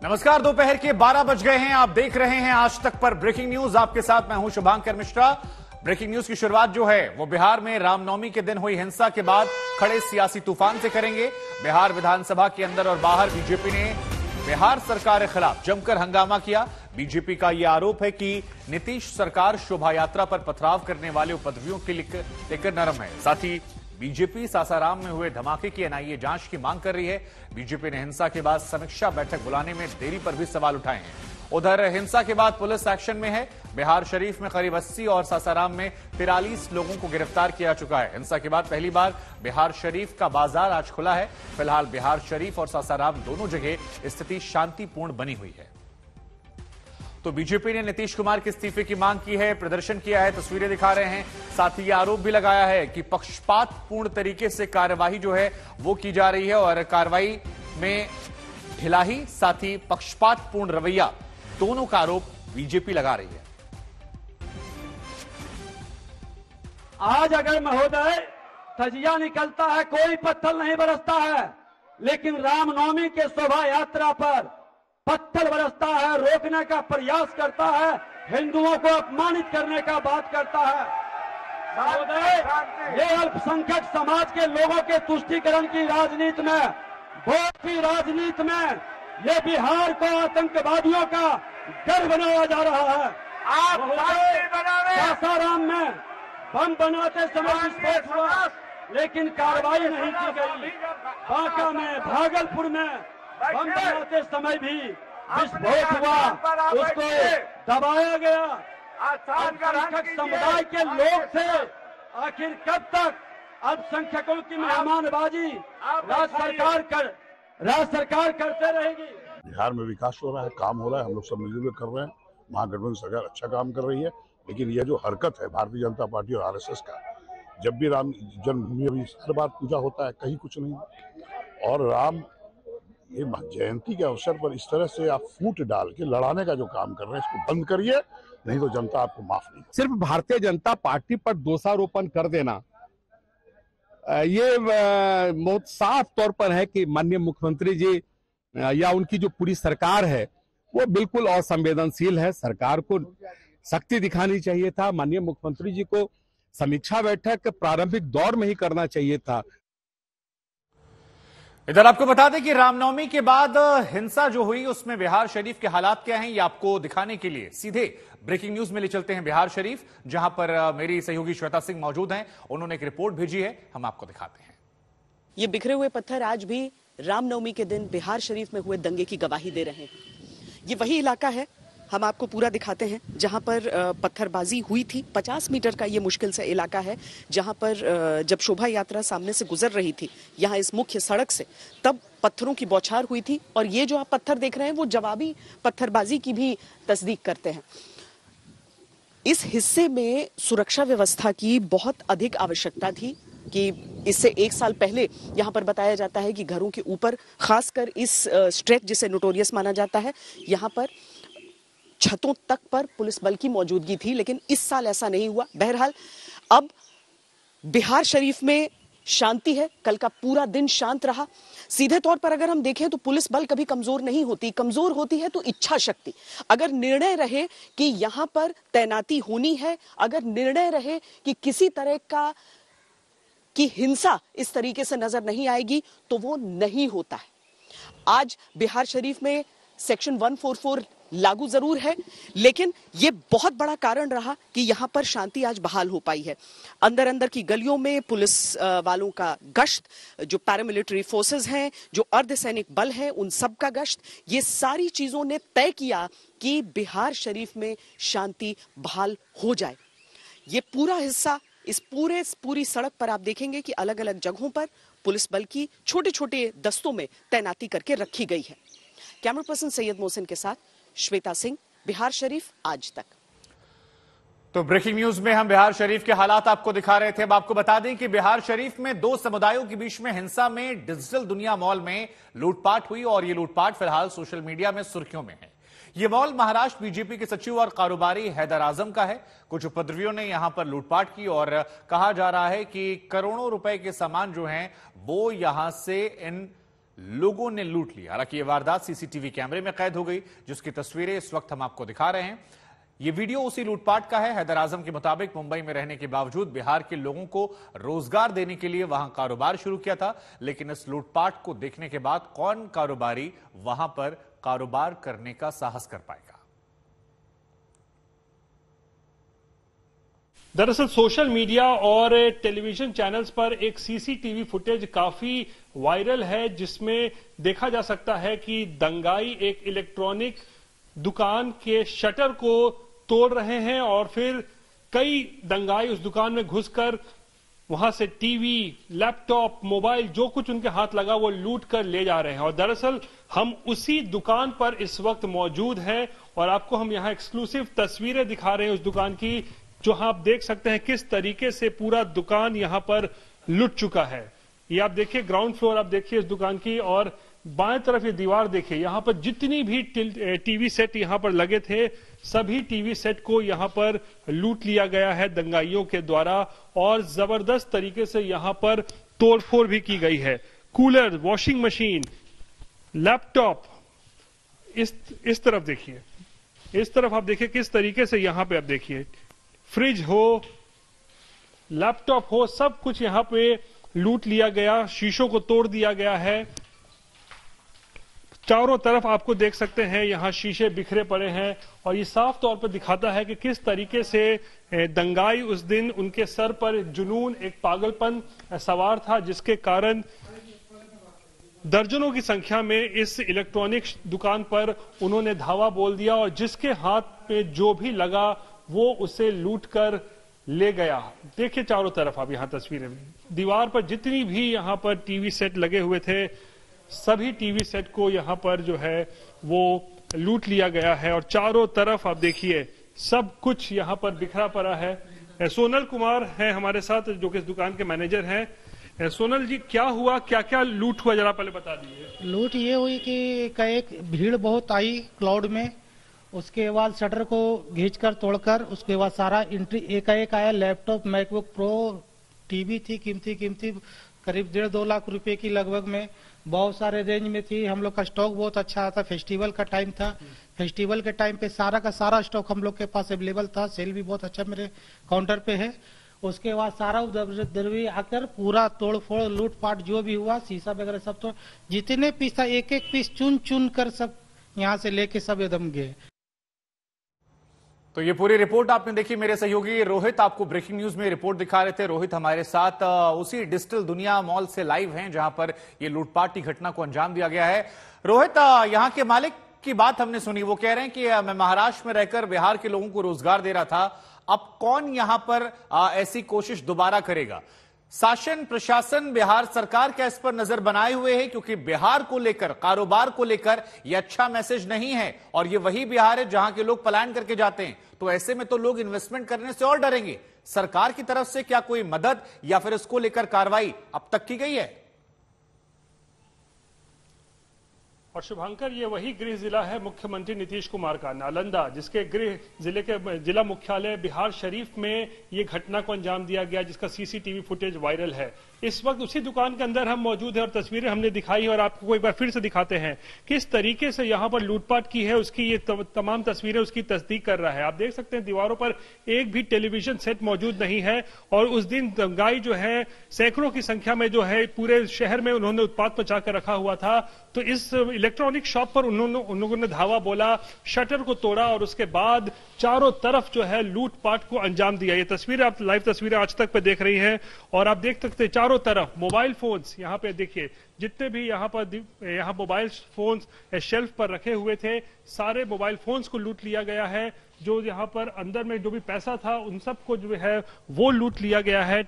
नमस्कार, दोपहर के 12 बज गए हैं। आप देख रहे हैं आज तक पर ब्रेकिंग न्यूज। आपके साथ मैं हूं शुभांकर मिश्रा। ब्रेकिंग न्यूज की शुरुआत जो है वो बिहार में रामनवमी के दिन हुई हिंसा के बाद खड़े सियासी तूफान से करेंगे। बिहार विधानसभा के अंदर और बाहर बीजेपी ने बिहार सरकार के खिलाफ जमकर हंगामा किया। बीजेपी का यह आरोप है कि नीतीश सरकार शोभा यात्रा पर पथराव करने वाले उपद्रवियों के लेकर नरम है। साथ ही बीजेपी सासाराम में हुए धमाके की एनआईए जांच की मांग कर रही है। बीजेपी ने हिंसा के बाद समीक्षा बैठक बुलाने में देरी पर भी सवाल उठाए हैं। उधर हिंसा के बाद पुलिस एक्शन में है। बिहार शरीफ में करीब 80 और सासाराम में 43 लोगों को गिरफ्तार किया चुका है। हिंसा के बाद पहली बार बिहार शरीफ का बाजार आज खुला है। फिलहाल बिहार शरीफ और सासाराम दोनों जगह स्थिति शांतिपूर्ण बनी हुई है। तो बीजेपी ने नीतीश कुमार के इस्तीफे की मांग की है, प्रदर्शन किया है, तस्वीरें दिखा रहे हैं। साथ ही यह आरोप भी लगाया है कि पक्षपातपूर्ण तरीके से कार्यवाही जो है वो की जा रही है और कार्रवाई में ढिलाई, साथ ही पक्षपातपूर्ण रवैया, दोनों का आरोप बीजेपी लगा रही है। आज अगर महोदय तजिया निकलता है, कोई पत्थर नहीं बरसता है, लेकिन रामनवमी के शोभा यात्रा पर पत्थर बरसता है, रोकने का प्रयास करता है, हिंदुओं को अपमानित करने का बात करता है। महोदय, ये अल्पसंख्यक समाज के लोगों के तुष्टीकरण की राजनीति में, वोट की राजनीति में ये बिहार को आतंकवादियों का घर बनाया जा रहा है। आप सासाराम में बम बनाते समय विस्फोट हुआ, लेकिन कार्रवाई नहीं की गई। बांका में, भागलपुर में बम बनाते समय भी विस्फोट हुआ, उसको दबाया गया। अल्पसंख्यक समुदाय के लोग थे, आखिर कब तक अल्पसंख्यकों की मेहमानबाजी राज्य सरकार करते रहेगी। बिहार में विकास हो रहा है, काम हो रहा है, हम लोग सब मिलजुल कर रहे हैं। महागठबंधन सरकार अच्छा काम कर रही है, लेकिन ये जो हरकत है भारतीय जनता पार्टी और आरएसएस का, जब भी राम जन्मभूमि अभी हर बार पूजा होता है, कहीं कुछ नहीं। और राम ये जयंती के अवसर पर इस तरह से आप फूट डाल के लड़ाने का जो काम कर रहे हैं, इसको बंद करिए, नहीं तो जनता आपको माफ नहीं। सिर्फ भारतीय जनता पार्टी पर दोषारोपण कर देना, ये बहुत साफ तौर पर है कि माननीय मुख्यमंत्री जी या उनकी जो पूरी सरकार है वो बिल्कुल असंवेदनशील है। सरकार को शक्ति दिखानी चाहिए था। माननीय मुख्यमंत्री जी को समीक्षा बैठक प्रारंभिक दौर में ही करना चाहिए था। इधर आपको बता दें कि रामनवमी के बाद हिंसा जो हुई उसमें बिहार शरीफ के हालात क्या हैं, ये आपको दिखाने के लिए सीधे ब्रेकिंग न्यूज में ले चलते हैं बिहार शरीफ, जहां पर मेरी सहयोगी श्वेता सिंह मौजूद हैं। उन्होंने एक रिपोर्ट भेजी है, हम आपको दिखाते हैं। ये बिखरे हुए पत्थर आज भी रामनवमी के दिन बिहार शरीफ में हुए दंगे की गवाही दे रहे हैं। ये वही इलाका है, हम आपको पूरा दिखाते हैं, जहां पर पत्थरबाजी हुई थी। 50 मीटर का ये मुश्किल से इलाका है, जहां पर जब शोभा यात्रा सामने से गुजर रही थी, यहां इस मुख्य सड़क से, तब पत्थरों की बौछार हुई थी। और ये जो आप पत्थर देख रहे हैं वो जवाबी पत्थरबाजी की भी तस्दीक करते हैं। इस हिस्से में सुरक्षा व्यवस्था की बहुत अधिक आवश्यकता थी कि इससे एक साल पहले यहां पर बताया जाता है कि घरों के ऊपर, खासकर इस स्ट्रेच जिसे नोटोरियस माना जाता है, यहां पर छतों तक पर पुलिस बल की मौजूदगी थी, लेकिन इस साल ऐसा नहीं हुआ। बहरहाल अब बिहार शरीफ में शांति है। कल का पूरा दिन शांत रहा। सीधे तौर पर अगर हम देखें तो पुलिस बल कभी कमजोर नहीं होती, कमजोर होती है तो इच्छा शक्ति। अगर निर्णय रहे कि यहां पर तैनाती होनी है, अगर निर्णय रहे कि किसी तरह की हिंसा इस तरीके से नजर नहीं आएगी, तो वो नहीं होता है। आज बिहार शरीफ में सेक्शन 144 लागू जरूर है, लेकिन ये बहुत बड़ा कारण रहा कि यहां पर शांति आज बहाल हो पाई है। अंदर अंदर की गलियों में पुलिस वालों का गश्त, जो पैरामिलिट्री फोर्सेस हैं, जो अर्धसैनिक बल हैं, उन सब का गश्त, ये सारी चीजों ने तय किया कि बिहार शरीफ में शांति बहाल हो जाए। ये पूरा हिस्सा, इस पूरी सड़क पर आप देखेंगे कि अलग अलग जगहों पर पुलिस बल की छोटे छोटे दस्तों में तैनाती करके रखी गई है। कैमरा पर्सन सैयद मोहसिन के साथ श्वेता सिंह, बिहार शरीफ आज तक। तो ब्रेकिंग न्यूज में हम बिहार शरीफ के हालात आपको दिखा रहे थे। अब आपको बता दें कि बिहार शरीफ में दो समुदायों के बीच में हिंसा में डिजिटल दुनिया मॉल में लूटपाट हुई और ये लूटपाट फिलहाल सोशल मीडिया में सुर्खियों में है। ये मॉल महाराष्ट्र बीजेपी के सचिव और कारोबारी हैदर आजम का है। कुछ उपद्रवियों ने यहां पर लूटपाट की और कहा जा रहा है कि करोड़ों रुपए के सामान जो हैं वो यहां से इन लोगों ने लूट लिया। हालांकि यह वारदात सीसीटीवी कैमरे में कैद हो गई, जिसकी तस्वीरें इस वक्त हम आपको दिखा रहे हैं। यह वीडियो उसी लूटपाट का है। हैदर आजम के मुताबिक मुंबई में रहने के बावजूद बिहार के लोगों को रोजगार देने के लिए वहां कारोबार शुरू किया था, लेकिन इस लूटपाट को देखने के बाद कौन कारोबारी वहां पर कारोबार करने का साहस कर पाएगा। दरअसल सोशल मीडिया और टेलीविजन चैनल्स पर एक सीसीटीवी फुटेज काफी वायरल है, जिसमें देखा जा सकता है कि दंगाई एक इलेक्ट्रॉनिक दुकान के शटर को तोड़ रहे हैं और फिर कई दंगाई उस दुकान में घुसकर वहां से टीवी, लैपटॉप, मोबाइल जो कुछ उनके हाथ लगा वो लूट कर ले जा रहे हैं। और दरअसल हम उसी दुकान पर इस वक्त मौजूद हैं और आपको हम यहां एक्सक्लूसिव तस्वीरें दिखा रहे हैं उस दुकान की, जो आप देख सकते हैं किस तरीके से पूरा दुकान यहां पर लुट चुका है। ये आप देखिए ग्राउंड फ्लोर, आप देखिए इस दुकान की, और बाएं तरफ ये दीवार देखिए। यहां पर जितनी भी टीवी सेट यहां पर लगे थे, सभी टीवी सेट को यहां पर लूट लिया गया है दंगाइयों के द्वारा और जबरदस्त तरीके से यहां पर तोड़फोड़ भी की गई है। कूलर, वॉशिंग मशीन, लैपटॉप, इस तरफ देखिए, इस तरफ आप देखिए किस तरीके से यहां पे आप देखिए, फ्रिज हो, लैपटॉप हो, सब कुछ यहां पे लूट लिया गया, शीशों को तोड़ दिया गया है। चारों तरफ आपको देख सकते हैं यहां शीशे बिखरे पड़े हैं और ये साफ तौर पर दिखाता है कि किस तरीके से दंगाई उस दिन उनके सर पर जुनून, एक पागलपन सवार था, जिसके कारण दर्जनों की संख्या में इस इलेक्ट्रॉनिक दुकान पर उन्होंने धावा बोल दिया और जिसके हाथ में जो भी लगा वो उसे लूट कर ले गया। देखिए चारों तरफ आप यहां तस्वीरें, दीवार पर जितनी भी यहां पर टीवी सेट लगे हुए थे, सभी टीवी सेट को यहां पर जो है वो लूट लिया गया है और चारों तरफ आप देखिए सब कुछ यहां पर बिखरा पड़ा है। सोनल कुमार है हमारे साथ, जो कि इस दुकान के मैनेजर हैं। सोनल जी, क्या हुआ, क्या क्या लूट हुआ, जरा पहले बता दीजिए। लूट ये हुई कि एक भीड़ बहुत आई क्लाउड में, उसके बाद शटर को घींचकर तोड़कर, उसके बाद सारा एंट्री एकाएक आया। लैपटॉप, मैकबुक प्रो, टीवी थी कीमती करीब 1.5-2 लाख रुपए की लगभग में, बहुत सारे रेंज में थी। हम लोग का स्टॉक बहुत अच्छा था, फेस्टिवल का टाइम था, फेस्टिवल के टाइम पे सारा का सारा स्टॉक हम लोग के पास अवेलेबल था। सेल भी बहुत अच्छा मेरे काउंटर पे है। उसके बाद सारा उपद्रवी आकर पूरा तोड़फोड़, लूटपाट जो भी हुआ, शीशा वगैरह सब तोड़, जितने पीस था एक एक पीस चुन कर सब यहाँ से लेके सब एकदम गए। तो ये पूरी रिपोर्ट आपने देखी। मेरे सहयोगी रोहित आपको ब्रेकिंग न्यूज में रिपोर्ट दिखा रहे थे। रोहित हमारे साथ उसी डिजिटल दुनिया मॉल से लाइव हैं, जहां पर ये लूटपाट की घटना को अंजाम दिया गया है। रोहित, यहां के मालिक की बात हमने सुनी, वो कह रहे हैं कि मैं महाराष्ट्र में रहकर बिहार के लोगों को रोजगार दे रहा था, अब कौन यहां पर ऐसी कोशिश दोबारा करेगा? शासन प्रशासन, बिहार सरकार क्या इस पर नजर बनाए हुए है? क्योंकि बिहार को लेकर, कारोबार को लेकर ये अच्छा मैसेज नहीं है और ये वही बिहार है जहां के लोग पलायन करके जाते हैं, तो ऐसे में तो लोग इन्वेस्टमेंट करने से और डरेंगे। सरकार की तरफ से क्या कोई मदद या फिर इसको लेकर कार्रवाई अब तक की गई है? और शुभंकर, ये वही गृह जिला है मुख्यमंत्री नीतीश कुमार का, नालंदा, जिसके गृह जिले के जिला मुख्यालय बिहार शरीफ में ये घटना को अंजाम दिया गया, जिसका सीसीटीवी फुटेज वायरल है। इस वक्त उसी दुकान के अंदर हम मौजूद हैं और तस्वीरें हमने दिखाई और आपको एक बार फिर से दिखाते हैं किस तरीके से यहां पर लूटपाट की है। उसकी ये तमाम तस्वीरें उसकी तस्दीक कर रहा है। आप देख सकते हैं दीवारों पर एक भी टेलीविजन सेट मौजूद नहीं है और उस दिन दंगाई जो है सैकड़ों की संख्या में जो है पूरे शहर में उन्होंने उत्पात मचा कर रखा हुआ था। तो इस इलेक्ट्रॉनिक शॉप पर उन लोगों ने धावा बोला, शटर को तोड़ा और उसके बाद चारों तरफ जो है लूटपाट को अंजाम दिया। ये तस्वीरें आप लाइव तस्वीरें आज तक पे देख रही हैं और आप देख सकते हैं चारों तरफ मोबाइल फोन्स, यहाँ पे देखिए जितने भी यहाँ मोबाइल फोन्स शेल्फ पर रखे हुए थे, सारे मोबाइल फोन्स को लूट लिया गया है। जो यहाँ पर अंदर में जो भी पैसा था उन सबको जो है वो लूट लिया गया है।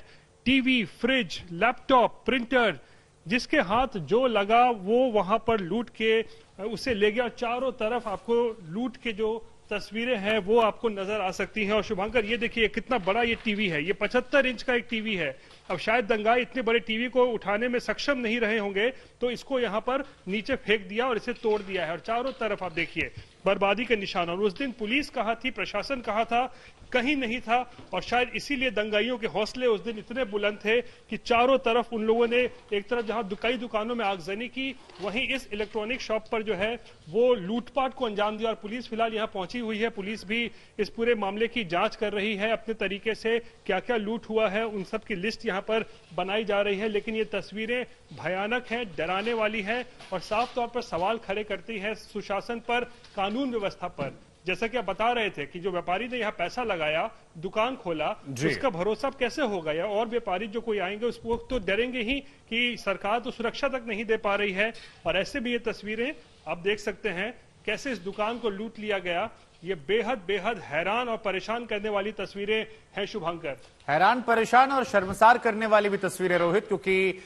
टीवी, फ्रिज, लैपटॉप, प्रिंटर, जिसके हाथ जो लगा वो वहां पर लूट के उसे ले गया। चारों तरफ आपको लूट के जो तस्वीरें हैं वो आपको नजर आ सकती हैं। और शुभंकर, ये देखिए कितना बड़ा ये टीवी है, ये 75 इंच का एक टीवी है। अब शायद दंगाई इतने बड़े टीवी को उठाने में सक्षम नहीं रहे होंगे, तो इसको यहां पर नीचे फेंक दिया और इसे तोड़ दिया है। और चारों तरफ आप देखिए बर्बादी के निशान। और उस दिन पुलिस कहाँ थी, प्रशासन कहाँ था, कहीं नहीं था। और शायद इसीलिए दंगाइयों के हौसले उस दिन इतने बुलंद थे कि चारों तरफ उन लोगों ने एक तरफ जहां कई दुकानों में आगजनी की, वहीं इस इलेक्ट्रॉनिक शॉप पर जो है वो लूटपाट को अंजाम दिया। और पुलिस फिलहाल यहां पहुंची हुई है। पुलिस भी इस पूरे मामले की जांच कर रही है अपने तरीके से। क्या क्या लूट हुआ है उन सब की लिस्ट यहां पर बनाई जा रही है। लेकिन ये तस्वीरें भयानक हैं, डराने वाली है और साफ तौर पर सवाल खड़े करती है सुशासन पर, कानून व्यवस्था पर। जैसा कि आप बता रहे थे कि जो व्यापारी ने यहाँ पैसा लगाया, दुकान खोला, उसका भरोसा कैसे होगा? या और व्यापारी जो कोई आएंगे उस वक्त तो डरेंगे ही कि सरकार तो सुरक्षा तक नहीं दे पा रही है। और ऐसे भी ये तस्वीरें आप देख सकते हैं कैसे इस दुकान को लूट लिया गया। ये बेहद बेहद हैरान और परेशान करने वाली तस्वीरें हैं शुभंकर। हैरान, परेशान और शर्मसार करने वाली भी तस्वीरें रोहित, क्योंकि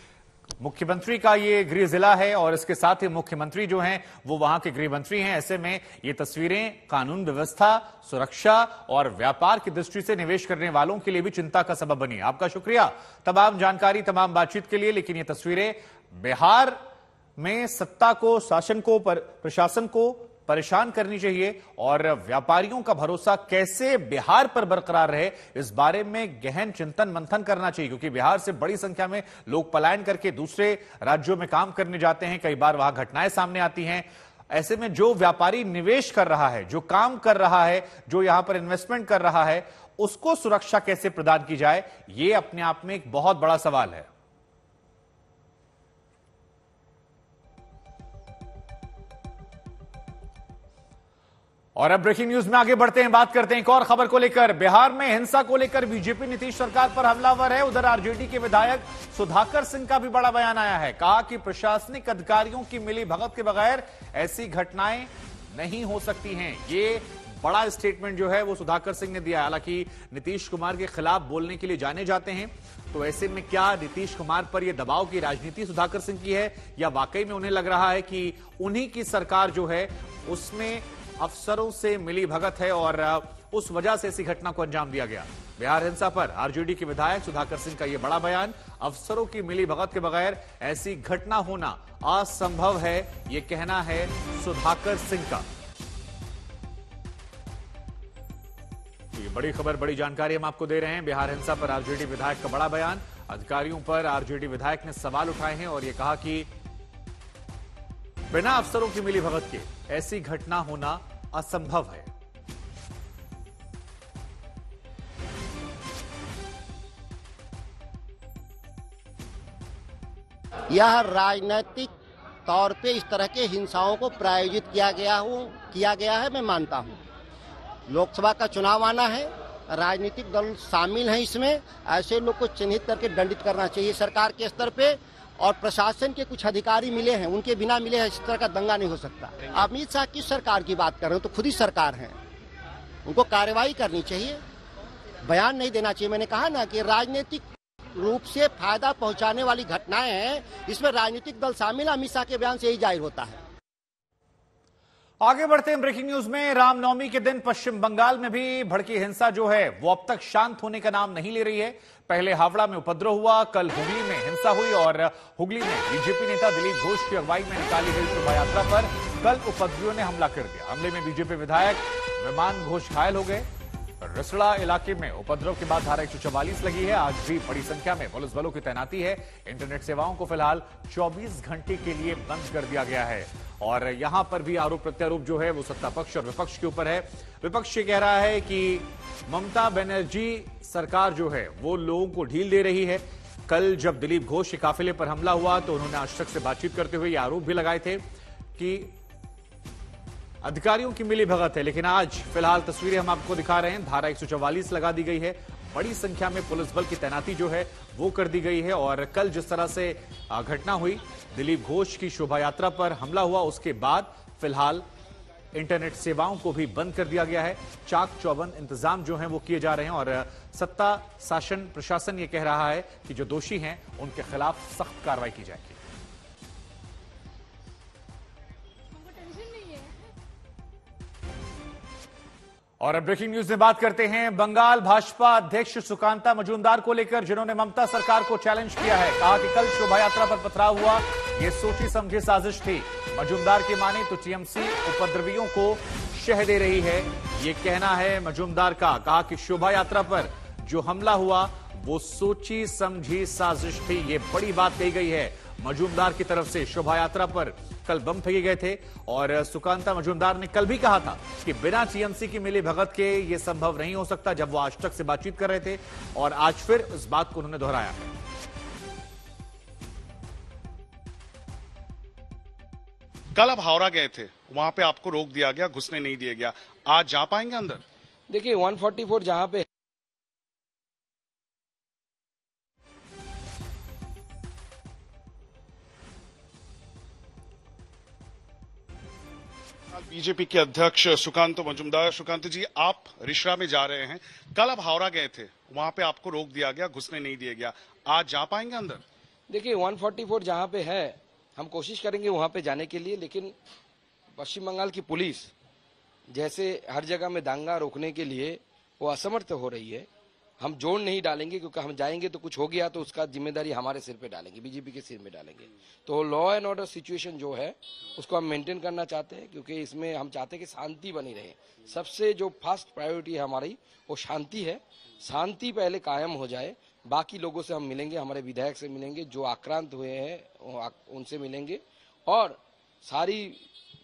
मुख्यमंत्री का ये गृह जिला है और इसके साथ ही मुख्यमंत्री जो हैं वो वहां के गृह मंत्री हैं। ऐसे में ये तस्वीरें कानून व्यवस्था, सुरक्षा और व्यापार की दृष्टि से निवेश करने वालों के लिए भी चिंता का सबब बनी। आपका शुक्रिया तमाम जानकारी, तमाम बातचीत के लिए। लेकिन ये तस्वीरें बिहार में सत्ता को, शासन को, प्रशासन को परेशान करनी चाहिए और व्यापारियों का भरोसा कैसे बिहार पर बरकरार रहे, इस बारे में गहन चिंतन मंथन करना चाहिए। क्योंकि बिहार से बड़ी संख्या में लोग पलायन करके दूसरे राज्यों में काम करने जाते हैं, कई बार वहां घटनाएं सामने आती हैं। ऐसे में जो व्यापारी निवेश कर रहा है, जो काम कर रहा है, जो यहां पर इन्वेस्टमेंट कर रहा है, उसको सुरक्षा कैसे प्रदान की जाए, यह अपने आप में एक बहुत बड़ा सवाल है। और अब ब्रेकिंग न्यूज में आगे बढ़ते हैं, बात करते हैं एक और खबर को लेकर। बिहार में हिंसा को लेकर बीजेपी नीतीश सरकार पर हमलावर है। उधर आरजेडी के विधायक सुधाकर सिंह का भी बड़ा बयान आया है। कहा कि प्रशासनिक अधिकारियों की मिली भगत के बगैर ऐसी घटनाएं नहीं हो सकती हैं। ये बड़ा स्टेटमेंट जो है वो सुधाकर सिंह ने दिया। हालांकि नीतीश कुमार के खिलाफ बोलने के लिए जाने जाते हैं, तो ऐसे में क्या नीतीश कुमार पर यह दबाव की राजनीति सुधाकर सिंह की है, या वाकई में उन्हें लग रहा है कि उन्हीं की सरकार जो है उसमें अफसरों से मिली भगत है और उस वजह से ऐसी घटना को अंजाम दिया गया। बिहार हिंसा पर आरजेडी के विधायक सुधाकर सिंह का यह बड़ा बयान। अफसरों की मिली भगत के बगैर ऐसी घटना होना असंभव है, यह कहना है सुधाकर सिंह का। ये बड़ी खबर, बड़ी जानकारी हम आपको दे रहे हैं। बिहार हिंसा पर आरजेडी विधायक का बड़ा बयान। अधिकारियों पर आरजेडी विधायक ने सवाल उठाए हैं और यह कहा कि बिना अफसरों की मिली भगत के ऐसी घटना होना असंभव है। यह राजनीतिक तौर पे इस तरह के हिंसाओं को प्रायोजित किया गया है, मैं मानता हूं। लोकसभा का चुनाव आना है, राजनीतिक दल शामिल हैं इसमें। ऐसे लोग को चिन्हित करके दंडित करना चाहिए सरकार के स्तर पे। और प्रशासन के कुछ अधिकारी मिले हैं, उनके बिना मिले हैं इस तरह का दंगा नहीं हो सकता। अमित शाह किस सरकार की बात कर रहे हो? तो खुद ही सरकार है, उनको कार्रवाई करनी चाहिए, बयान नहीं देना चाहिए। मैंने कहा ना कि राजनीतिक रूप से फायदा पहुंचाने वाली घटनाएं हैं, इसमें राजनीतिक दल शामिल। अमित शाह के बयान से यही जाहिर होता है। आगे बढ़ते हैं ब्रेकिंग न्यूज में। रामनवमी के दिन पश्चिम बंगाल में भी भड़की हिंसा जो है वो अब तक शांत होने का नाम नहीं ले रही है। पहले हावड़ा में उपद्रव हुआ, कल हुगली में हिंसा हुई और हुगली में बीजेपी नेता दिलीप घोष की अगुवाई में निकाली गई शोभा यात्रा पर कल उपद्रवियों ने हमला कर दिया। हमले में बीजेपी विधायक विमान घोष घायल हो गए। रिसड़ा इलाके में उपद्रव के बाद धारा 144 लगी है। आज भी बड़ी संख्या में पुलिस बलों की तैनाती है। इंटरनेट सेवाओं को फिलहाल 24 घंटे के लिए बंद कर दिया गया है। और यहां पर भी आरोप प्रत्यारोप जो है वो सत्ता पक्ष और विपक्ष के ऊपर है। विपक्ष ये कह रहा है कि ममता बनर्जी सरकार जो है वो लोगों को ढील दे रही है। कल जब दिलीप घोष के काफिले पर हमला हुआ तो उन्होंने आज तक से बातचीत करते हुए ये आरोप भी लगाए थे कि अधिकारियों की मिली भगत है। लेकिन आज फिलहाल तस्वीरें हम आपको दिखा रहे हैं, धारा 144 लगा दी गई है। बड़ी संख्या में पुलिस बल की तैनाती जो है वो कर दी गई है। और कल जिस तरह से घटना हुई, दिलीप घोष की शोभा यात्रा पर हमला हुआ, उसके बाद फिलहाल इंटरनेट सेवाओं को भी बंद कर दिया गया है। चाक चौबंद इंतजाम जो हैं वो किए जा रहे हैं और सत्ता शासन प्रशासन ये कह रहा है कि जो दोषी हैं उनके खिलाफ सख्त कार्रवाई की जाएगी। और अब ब्रेकिंग न्यूज में बात करते हैं बंगाल भाजपा अध्यक्ष सुकांता मजूमदार को लेकर, जिन्होंने ममता सरकार को चैलेंज किया है। कहा कि कल शोभा यात्रा पर पथराव हुआ, यह सोची समझी साजिश थी। मजूमदार की माने तो टीएमसी उपद्रवियों को शह दे रही है, ये कहना है मजूमदार का। कहा कि शोभा यात्रा पर जो हमला हुआ वो सोची समझी साजिश थी, ये बड़ी बात कही गई है मजूमदार की तरफ से। शोभा यात्रा पर कल बम फेंके गए थे और सुकांता मजूमदार ने कल भी कहा था कि बिना टीएमसी की मिली भगत के ये संभव नहीं हो सकता, जब वो आज तक से बातचीत कर रहे थे, और आज फिर इस बात को उन्होंने दोहराया है। कल आप हावड़ा गए थे, वहां पे आपको रोक दिया गया, घुसने नहीं दिया गया, आज जा पाएंगे अंदर? देखिए 144 जहां पे बीजेपी के अध्यक्ष सुकांत मजूमदार। सुकांत जी, आप रिश्रा में जा रहे हैं, कल आप हावड़ा गए थे, वहां पे आपको रोक दिया गया, घुसने नहीं दिया गया, आज जा पाएंगे अंदर? देखिए 144 जहां पे है, हम कोशिश करेंगे वहां पे जाने के लिए, लेकिन पश्चिम बंगाल की पुलिस जैसे हर जगह में दांगा रोकने के लिए वो असमर्थ हो रही है। हम जोर नहीं डालेंगे, क्योंकि हम जाएंगे तो कुछ हो गया तो उसका जिम्मेदारी हमारे सिर पे डालेंगे, बीजेपी के सिर में डालेंगे। तो लॉ एंड ऑर्डर सिचुएशन जो है उसको हम मेंटेन करना चाहते हैं, क्योंकि इसमें हम चाहते हैं कि शांति बनी रहे। सबसे जो फर्स्ट प्रायोरिटी है हमारी वो शांति है। शांति पहले कायम हो जाए, बाकी लोगों से हम मिलेंगे, हमारे विधायक से मिलेंगे, जो आक्रांत हुए हैं उनसे मिलेंगे और सारी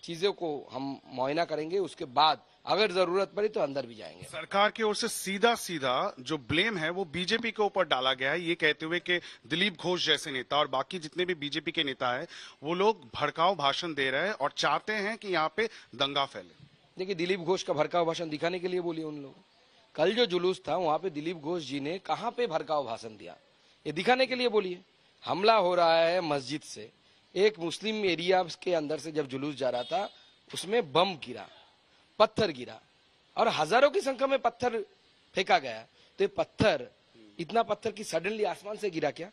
चीजों को हम मुआयना करेंगे। उसके बाद अगर जरूरत पड़ी तो अंदर भी जाएंगे। सरकार की ओर से सीधा सीधा जो ब्लेम है वो बीजेपी के ऊपर डाला गया है, ये कहते हुए कि दिलीप घोष जैसे नेता और बाकी जितने भी बीजेपी के नेता है वो लोग भड़काऊ भाषण दे रहे हैं और चाहते हैं कि यहाँ पे दंगा फैले। देखिए दिलीप घोष का भड़काऊ भाषण दिखाने के लिए बोलिए उन लोग। कल जो जुलूस था वहां पे दिलीप घोष जी ने कहां पे भड़काऊ भाषण दिया, ये दिखाने के लिए बोलिए। हमला हो रहा है मस्जिद से, एक मुस्लिम एरिया के अंदर से जब जुलूस जा रहा था उसमें बम गिरा, पत्थर गिरा और हजारों की संख्या में पत्थर फेंका गया। तो ये पत्थर, इतना पत्थर की सडनली आसमान से गिरा क्या?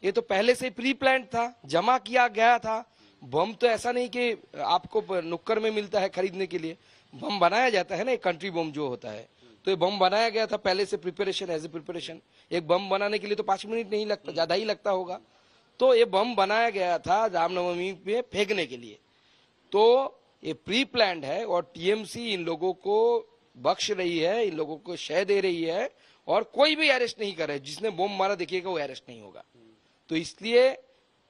ये तो पहले से प्री प्लान था, जमा किया गया था। बम तो ऐसा नहीं कि आपको नुक्कड़ में मिलता है खरीदने के लिए, बम बनाया जाता है ना, एक कंट्री बम जो होता है। तो ये बम बनाया गया था पहले से, प्रिपरेशन एज ए प्रिपरेशन। एक बम बनाने के लिए तो 5 मिनट नहीं लगता, ज्यादा ही लगता होगा। तो ये बम बनाया गया था रामनवमी पे फेंकने के लिए। तो ये प्री प्लान्ड है और टीएमसी इन लोगों को बख्श रही है, इन लोगों को शह दे रही है और कोई भी अरेस्ट नहीं कर रहा है। जिसने बम मारा देखिएगा वो अरेस्ट नहीं होगा। तो इसलिए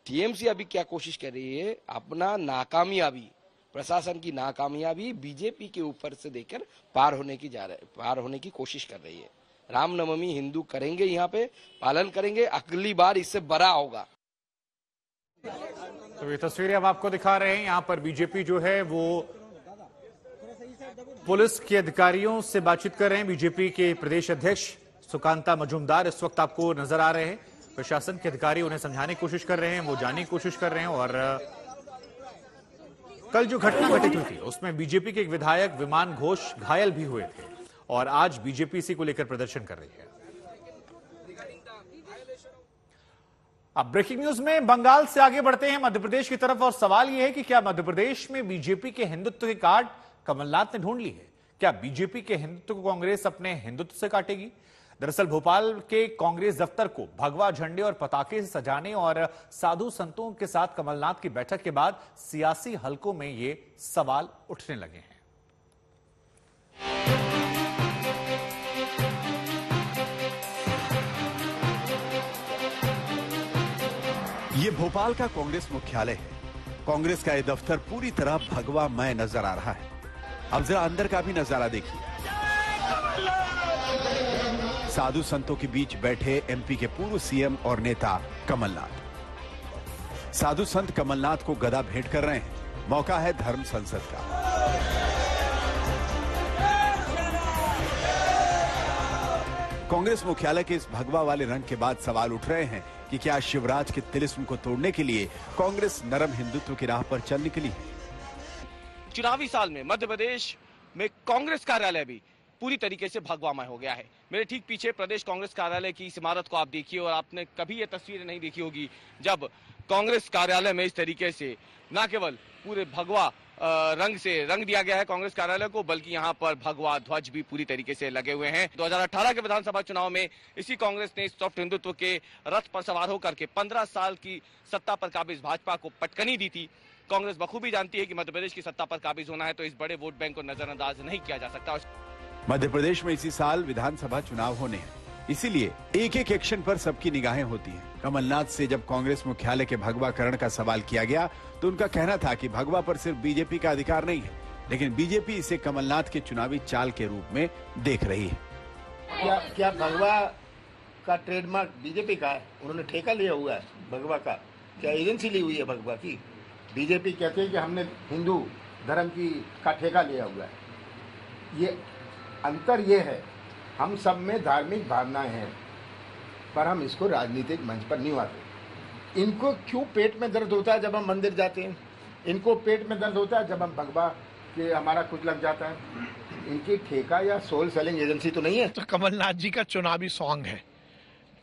टीएमसी अभी क्या कोशिश कर रही है, अपना नाकामयाबी, प्रशासन की नाकामयाबी बीजेपी के ऊपर से देकर पार होने की कोशिश कर रही है। रामनवमी हिंदू करेंगे, यहाँ पे पालन करेंगे, अगली बार इससे बड़ा होगा। तो ये तस्वीरें हम आपको दिखा रहे हैं। यहां पर बीजेपी जो है वो पुलिस के अधिकारियों से बातचीत कर रहे हैं। बीजेपी के प्रदेश अध्यक्ष सुकांता मजूमदार इस वक्त आपको नजर आ रहे हैं। प्रशासन के अधिकारी उन्हें समझाने की कोशिश कर रहे हैं, वो जानने की कोशिश कर रहे हैं। और कल जो घटना घटित हुई थी उसमें बीजेपी के एक विधायक विमान घोष घायल भी हुए थे और आज बीजेपी इसी को लेकर प्रदर्शन कर रही है। अब ब्रेकिंग न्यूज में बंगाल से आगे बढ़ते हैं मध्य प्रदेश की तरफ और सवाल यह है कि क्या मध्य प्रदेश में बीजेपी के हिंदुत्व की काट कमलनाथ ने ढूंढ ली है? क्या बीजेपी के हिंदुत्व को कांग्रेस अपने हिंदुत्व से काटेगी? दरअसल भोपाल के कांग्रेस दफ्तर को भगवा झंडे और पताखे से सजाने और साधु संतों के साथ कमलनाथ की बैठक के बाद सियासी हलकों में ये सवाल उठने लगे हैं। ये भोपाल का कांग्रेस मुख्यालय है। कांग्रेस का ये दफ्तर पूरी तरह भगवामय नजर आ रहा है। अब जरा अंदर का भी नजारा देखिए। साधु संतों के बीच बैठे एमपी के पूर्व सीएम और नेता कमलनाथ। साधु संत कमलनाथ को गदा भेंट कर रहे हैं। मौका है धर्म संसद का। कांग्रेस मुख्यालय के इस भगवा वाले रंग के बाद सवाल उठ रहे हैं कि क्या शिवराज के तिलिस्म को तोड़ने के लिए कांग्रेस नरम हिंदुत्व की राह पर चल निकली? चुनावी साल में मध्य प्रदेश में कांग्रेस कार्यालय भी पूरी तरीके से भगवामय हो गया है। मेरे ठीक पीछे प्रदेश कांग्रेस कार्यालय की इस इमारत को आप देखिए और आपने कभी ये तस्वीरें नहीं देखी होगी जब कांग्रेस कार्यालय में इस तरीके से न केवल पूरे भगवा रंग से रंग दिया गया है कांग्रेस कार्यालय को, बल्कि यहाँ पर भगवा ध्वज भी पूरी तरीके से लगे हुए हैं। 2018 के विधानसभा चुनाव में इसी कांग्रेस ने सॉफ्ट हिंदुत्व के रथ पर सवार होकर के 15 साल की सत्ता पर काबिज भाजपा को पटकनी दी थी। कांग्रेस बखूबी जानती है कि मध्य प्रदेश की सत्ता पर काबिज होना है तो इस बड़े वोट बैंक को नजरअंदाज नहीं किया जा सकता। मध्य प्रदेश में इसी साल विधानसभा चुनाव होने हैं, इसीलिए एक एक एक्शन पर सबकी निगाहें होती हैं। कमलनाथ से जब कांग्रेस मुख्यालय के भगवाकरण का सवाल किया गया तो उनका कहना था कि भगवा पर सिर्फ बीजेपी का अधिकार नहीं है, लेकिन बीजेपी इसे कमलनाथ के चुनावी चाल के रूप में देख रही है। क्या भगवा का ट्रेडमार्क बीजेपी का है? उन्होंने ठेका लिया हुआ है भगवा का, क्या एजेंसी ली हुई है भगवा की? बीजेपी कहते हैं कि हमने हिंदू धर्म का ठेका लिया हुआ है। ये अंतर ये है, हम सब में धार्मिक भावनाएं हैं पर हम इसको राजनीतिक मंच पर नहीं आते। इनको क्यों पेट में दर्द होता है जब हम मंदिर जाते हैं? इनको पेट में दर्द होता है जब हम भगवा के हमारा कुछ लग जाता है। इनकी ठेका या सोल सेलिंग एजेंसी तो नहीं है। तो कमलनाथ जी का चुनावी सॉन्ग है,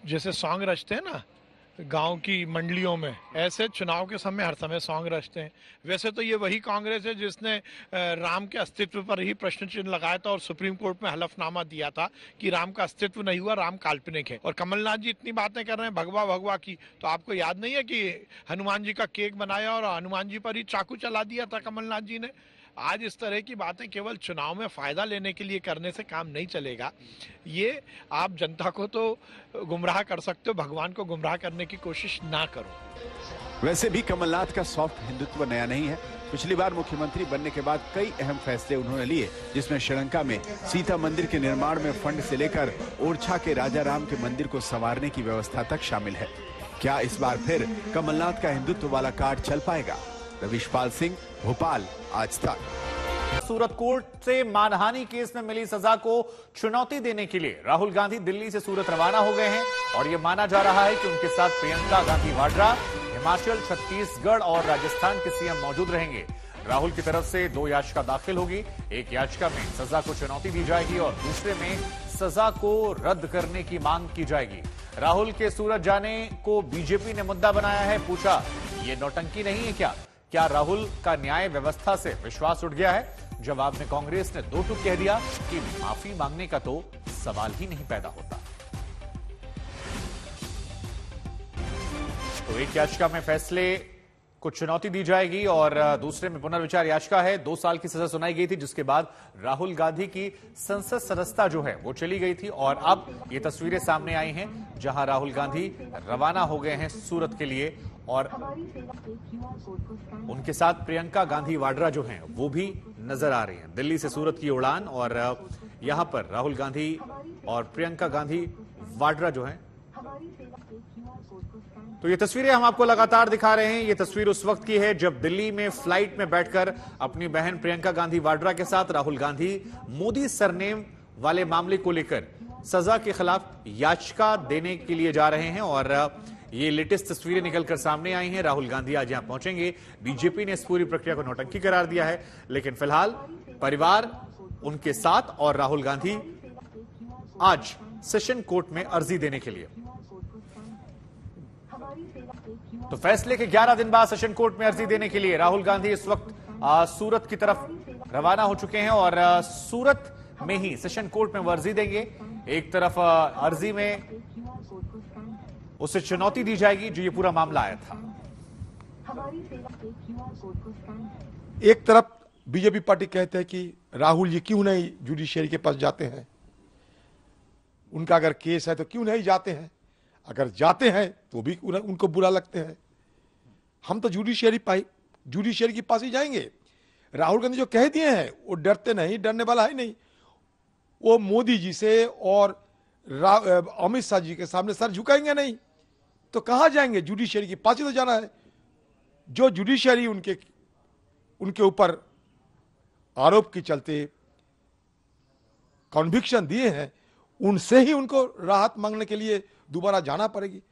जैसे सॉन्ग रचते हैं ना गांव की मंडलियों में, ऐसे चुनाव के समय हर समय सॉन्ग रचते हैं। वैसे तो ये वही कांग्रेस है जिसने राम के अस्तित्व पर ही प्रश्न चिन्ह लगाया था और सुप्रीम कोर्ट में हलफनामा दिया था कि राम का अस्तित्व नहीं हुआ, राम काल्पनिक है। और कमलनाथ जी इतनी बातें कर रहे हैं भगवा भगवा की, तो आपको याद नहीं है कि हनुमान जी का केक बनाया और हनुमान जी पर ही चाकू चला दिया था कमलनाथ जी ने? आज इस तरह की बातें केवल चुनाव में फायदा लेने के लिए करने से काम नहीं चलेगा। ये आप जनता को तो गुमराह कर सकते हो, भगवान को गुमराह करने की कोशिश ना करो। वैसे भी कमलनाथ का सॉफ्ट हिंदुत्व नया नहीं है। पिछली बार मुख्यमंत्री बनने के बाद कई अहम फैसले उन्होंने लिए, जिसमें श्रीलंका में सीता मंदिर के निर्माण में फंड से लेकर ओरछा के राजा राम के मंदिर को संवारने की व्यवस्था तक शामिल है। क्या इस बार फिर कमलनाथ का हिंदुत्व वाला कार्ड चल पाएगा? रविशपाल सिंह, भोपाल, आज तक। सूरत कोर्ट से मानहानि केस में मिली सजा को चुनौती देने के लिए राहुल गांधी दिल्ली से सूरत रवाना हो गए हैं और यह माना जा रहा है कि उनके साथ प्रियंका गांधी वाड्रा हिमाचल, छत्तीसगढ़ और राजस्थान के सीएम मौजूद रहेंगे। राहुल की तरफ से 2 याचिका दाखिल होगी। एक याचिका में सजा को चुनौती दी जाएगी और दूसरे में सजा को रद्द करने की मांग की जाएगी। राहुल के सूरत जाने को बीजेपी ने मुद्दा बनाया है। पूछा, ये नौटंकी नहीं है क्या? क्या राहुल का न्याय व्यवस्था से विश्वास उठ गया है? जवाब में कांग्रेस ने 2 टूक कह दिया कि माफी मांगने का तो सवाल ही नहीं पैदा होता। तो एक याचिका में फैसले को चुनौती दी जाएगी और दूसरे में पुनर्विचार याचिका है। 2 साल की सजा सुनाई गई थी, जिसके बाद राहुल गांधी की संसद सदस्यता जो है वो चली गई थी और अब ये तस्वीरें सामने आई हैं जहां राहुल गांधी रवाना हो गए हैं सूरत के लिए और उनके साथ प्रियंका गांधी वाड्रा जो हैं वो भी नजर आ रही हैं। दिल्ली से सूरत की उड़ान और यहां पर राहुल गांधी और प्रियंका गांधी वाड्रा जो हैं। तो ये तस्वीरें हम आपको लगातार दिखा रहे हैं। ये तस्वीर उस वक्त की है जब दिल्ली में फ्लाइट में बैठकर अपनी बहन प्रियंका गांधी वाड्रा के साथ राहुल गांधी मोदी सरनेम वाले मामले को लेकर सजा के खिलाफ याचिका देने के लिए जा रहे हैं और ये लेटेस्ट तस्वीरें निकलकर सामने आई हैं। राहुल गांधी आज यहां पहुंचेंगे। बीजेपी ने इस पूरी प्रक्रिया को नौटंकी करार दिया है, लेकिन फिलहाल परिवार उनके साथ और राहुल गांधी आज सेशन कोर्ट में अर्जी देने के लिए। तो फैसले के 11 दिन बाद सेशन कोर्ट में अर्जी देने के लिए राहुल गांधी इस वक्त सूरत की तरफ रवाना हो चुके हैं और सूरत में ही सेशन कोर्ट में वो अर्जी देंगे। एक तरफ अर्जी में उसे चुनौती दी जाएगी जो ये पूरा मामला आया था। एक तरफ बीजेपी पार्टी कहते हैं कि राहुल जी क्यों नहीं जुडिशियरी के पास जाते हैं, उनका अगर केस है तो क्यों नहीं जाते हैं, अगर जाते हैं तो भी उनको बुरा लगते हैं। हम तो जुडिशियरी के पास ही जाएंगे। राहुल गांधी जो कह दिए हैं वो डरते नहीं, डरने वाला है नहीं। वो मोदी जी से और अमित शाह जी के सामने सर झुकाएंगे नहीं, तो कहां जाएंगे? जुडिशियरी के पास ही तो जाना है। जो जुडिशियरी उनके ऊपर आरोप के चलते कन्विक्शन दिए हैं, उनसे ही उनको राहत मांगने के लिए दोबारा जाना पड़ेगी।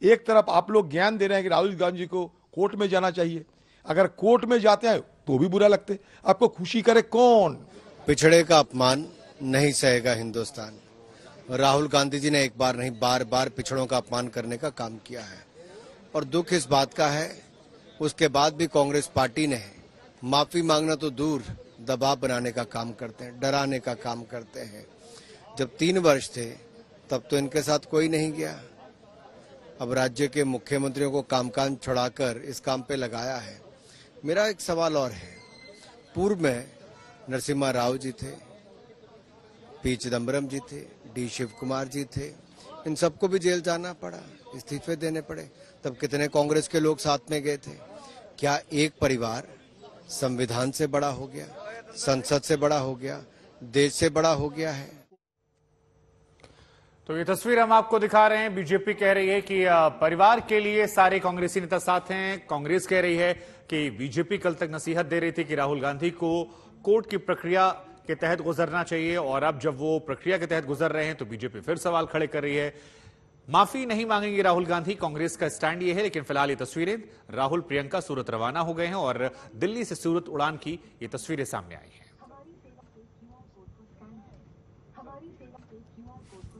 एक तरफ आप लोग ज्ञान दे रहे हैं कि राहुल गांधी को कोर्ट में जाना चाहिए, अगर कोर्ट में जाते हैं तो भी बुरा लगते। आपको खुशी करे कौन? पिछड़े का अपमान नहीं सहेगा हिंदुस्तान। राहुल गांधी जी ने एक बार नहीं बार बार पिछड़ों का अपमान करने का काम किया है और दुख इस बात का है उसके बाद भी कांग्रेस पार्टी ने माफी मांगना तो दूर, दबाव बनाने का काम करते हैं, डराने का काम करते हैं। जब 3 वर्ष थे तब तो इनके साथ कोई नहीं गया। अब राज्य के मुख्यमंत्रियों को काम छोड़ाकर इस काम पे लगाया है। मेरा एक सवाल और है, पूर्व में नरसिम्हा राव जी थे, पी चिदम्बरम जी थे, डी शिव कुमार जी थे, इन सबको भी जेल जाना पड़ा, इस्तीफे देने पड़े। तब कितने कांग्रेस के लोग साथ में गए थे? क्या एक परिवार संविधान से बड़ा हो गया, संसद से बड़ा हो गया, देश से बड़ा हो गया है? तो ये तस्वीर हम आपको दिखा रहे हैं। बीजेपी कह रही है कि परिवार के लिए सारे कांग्रेसी नेता साथ हैं। कांग्रेस कह रही है कि बीजेपी कल तक नसीहत दे रही थी कि राहुल गांधी को कोर्ट की प्रक्रिया के तहत गुजरना चाहिए, और अब जब वो प्रक्रिया के तहत गुजर रहे हैं तो बीजेपी फिर सवाल खड़े कर रही है। माफी नहीं मांगेंगे राहुल गांधी, कांग्रेस का स्टैंड ये है। लेकिन फिलहाल ये तस्वीरें, राहुल प्रियंका सूरत रवाना हो गए हैं और दिल्ली से सूरत उड़ान की ये तस्वीरें सामने आई हैं।